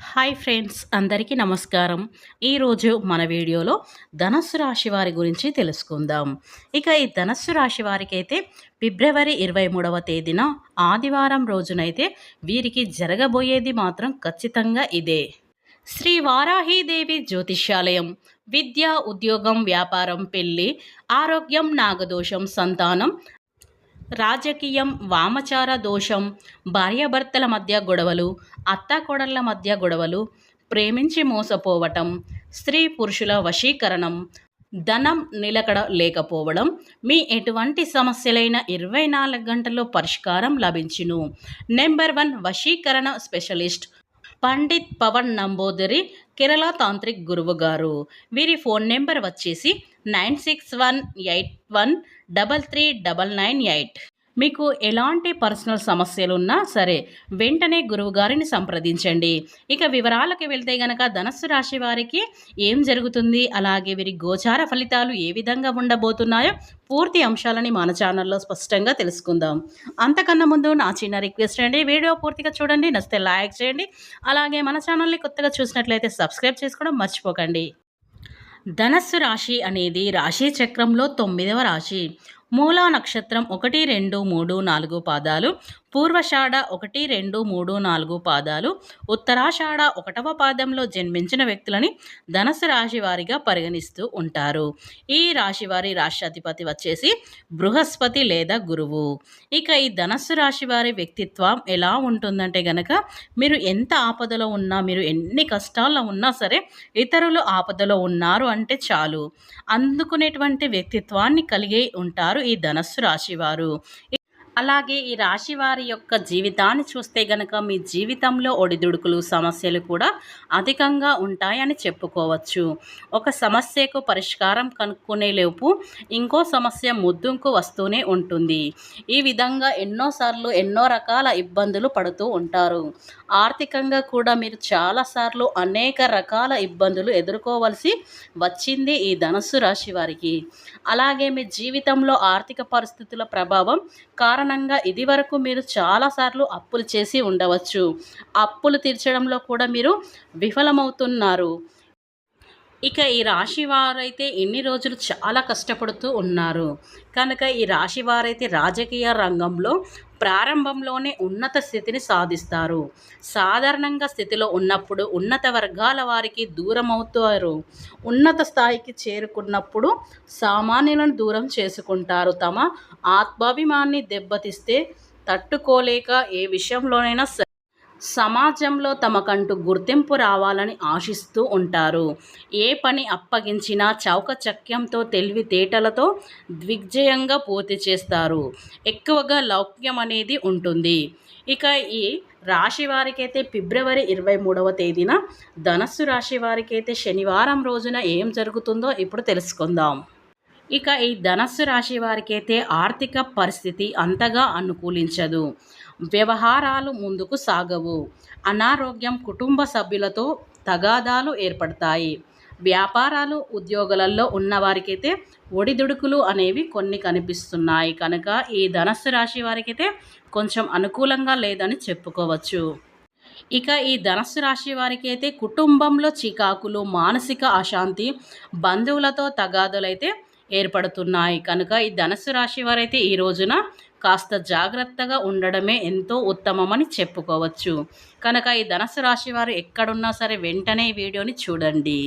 Hi friends, అందరికీ నమస్కారం. ఈరోజు మన వీడియోలో ధనస్సు రాశి వారి గురించి తెలుసుకుందాం. ఇక ఈ ధనస్సు రాశి వారికైతే ఫిబ్రవరి 23వ తేదీన ఆదివారం రోజునైతే వీరికి జరగబోయేది మాత్రం ఖచ్చితంగా ఇదే. శ్రీ వారాహీదేవి జ్యోతిష్యాలయం విద్య, ఉద్యోగం, వ్యాపారం, పెళ్లి, ఆరోగ్యం, నాగదోషం, సంతానం, రాజకీయం, వామచార దోషం, భార్యాభర్తల మధ్య గొడవలు, అత్తాకోడళ్ల మధ్య గొడవలు, ప్రేమించి మోసపోవటం, స్త్రీ పురుషుల వశీకరణం, ధనం నిలకడ లేకపోవడం, మీ ఎటువంటి సమస్యలైన 24 గంటల్లో పరిష్కారం లభించును. నెంబర్ 1 వశీకరణ స్పెషలిస్ట్ పండిత్ పవన్ నంబూదిరి, కేరళ తాంత్రిక్ గురువు గారు. వీరి ఫోన్ నెంబర్ వచ్చేసి 9618133998. మీకు ఎలాంటి పర్సనల్ సమస్యలున్నా సరే వెంటనే గురువు గారిని సంప్రదించండి. ఇక వివరాలకు వెళ్తే గనక ధనస్సు రాశి వారికి ఏం జరుగుతుంది, అలాగే వీరి గోచార ఫలితాలు ఏ విధంగా ఉండబోతున్నాయో పూర్తి అంశాలని మన ఛానల్లో స్పష్టంగా తెలుసుకుందాం. అంతకన్నా ముందు నా చిన్న రిక్వెస్ట్ అండి, వీడియో పూర్తిగా చూడండి, నచ్చితే లైక్ చేయండి. అలాగే మన ఛానల్ని కొత్తగా చూసినట్లయితే సబ్స్క్రైబ్ చేసుకోవడం మర్చిపోకండి. ధనస్సు రాశి అనేది రాశి చక్రంలో 9వ రాశి. మూలా నక్షత్రం 1, 2, 3, 4 పాదాలు, పూర్వషాఢ 1, 2, 3, 4 పాదాలు, ఉత్తరాషాఢ 1వ పాదంలో జన్మించిన వ్యక్తులని ధనస్సు రాశి వారిగా పరిగణిస్తూ ఉంటారు. ఈ రాశి వారి రాష్ట్రాధిపతి వచ్చేసి బృహస్పతి లేదా గురువు. ఇక ఈ ధనస్సు రాశి వారి వ్యక్తిత్వం ఎలా ఉంటుందంటే గనక, మీరు ఎంత ఆపదలో ఉన్నా, మీరు ఎన్ని కష్టాల్లో ఉన్నా సరే ఇతరులు ఆపదలో ఉన్నారు అంటే చాలు అందుకునేటువంటి వ్యక్తిత్వాన్ని కలిగి ఉంటారు ఈ ధనస్సు రాశివారు. అలాగే ఈ రాశి వారి యొక్క జీవితాన్ని చూస్తే గనక మీ జీవితంలో ఒడిదుడుకులు, సమస్యలు కూడా అధికంగా ఉంటాయని చెప్పుకోవచ్చు. ఒక సమస్యకు పరిష్కారం కనుక్కునే లోపు ఇంకో సమస్య ముద్దుకు వస్తూనే ఉంటుంది. ఈ విధంగా ఎన్నోసార్లు ఎన్నో రకాల ఇబ్బందులు పడుతూ ఉంటారు. ఆర్థికంగా కూడా మీరు చాలాసార్లు అనేక రకాల ఇబ్బందులు ఎదుర్కోవలసి వచ్చింది ఈ ధనస్సు రాశి వారికి. అలాగే మీ జీవితంలో ఆర్థిక పరిస్థితుల ప్రభావం కారణంగా ఇదివరకు మీరు చాలాసార్లు అప్పులు చేసి ఉండవచ్చు. అప్పులు తీర్చడంలో కూడా మీరు విఫలమవుతున్నారు. ఇక ఈ రాశి వారైతే ఎన్ని రోజులు చాలా కష్టపడుతూ ఉన్నారు కనుక ఈ రాశి వారైతే రాజకీయ రంగంలో ప్రారంభంలోనే ఉన్నత స్థితిని సాధిస్తారు. సాధారణంగా స్థితిలో ఉన్నప్పుడు ఉన్నత వర్గాల వారికి దూరం అవుతారు. ఉన్నత స్థాయికి చేరుకున్నప్పుడు సామాన్యులను దూరం చేసుకుంటారు. తమ ఆత్మాభిమానాన్ని దెబ్బతీస్తే తట్టుకోలేక ఏ విషయంలోనైనా సమాజంలో తమకంటూ గుర్తింపు రావాలని ఆశిస్తూ ఉంటారు. ఏ పని అప్పగించినా చౌకచక్యంతో, తెలివితేటలతో దిగ్విజయంగా పూర్తి చేస్తారు. ఎక్కువగా లౌక్యం అనేది ఉంటుంది. ఇక ఈ రాశి వారికైతే ఫిబ్రవరి 23వ తేదీన ధనస్సు రాశి వారికైతే శనివారం రోజున ఏం జరుగుతుందో ఇప్పుడు తెలుసుకుందాం. ఇక ఈ ధనస్సు రాశి వారికైతే ఆర్థిక పరిస్థితి అంతగా అనుకూలించదు. వ్యవహారాలు ముందుకు సాగవు. అనారోగ్యం, కుటుంబ సభ్యులతో తగాదాలు ఏర్పడతాయి. వ్యాపారాలు, ఉద్యోగాలలో ఉన్నవారికైతే ఒడిదుడుకులు అనేవి కొన్ని కనిపిస్తున్నాయి కనుక ఈ ధనస్సు రాశి వారికైతే కొంచెం అనుకూలంగా లేదని చెప్పుకోవచ్చు. ఇక ఈ ధనస్సు రాశి వారికి అయితే కుటుంబంలో చికాకులు, మానసిక అశాంతి, బంధువులతో తగాదులైతే ఏర్పడుతున్నాయి కనుక ఈ ధనస్సు రాశి వారైతే ఈ రోజున కాస్త జాగ్రత్తగా ఉండడమే ఎంతో ఉత్తమమని చెప్పుకోవచ్చు. కనుక ఈ ధనస్సు రాశి వారు ఎక్కడున్నా సరే వెంటనే ఈ వీడియోని చూడండి.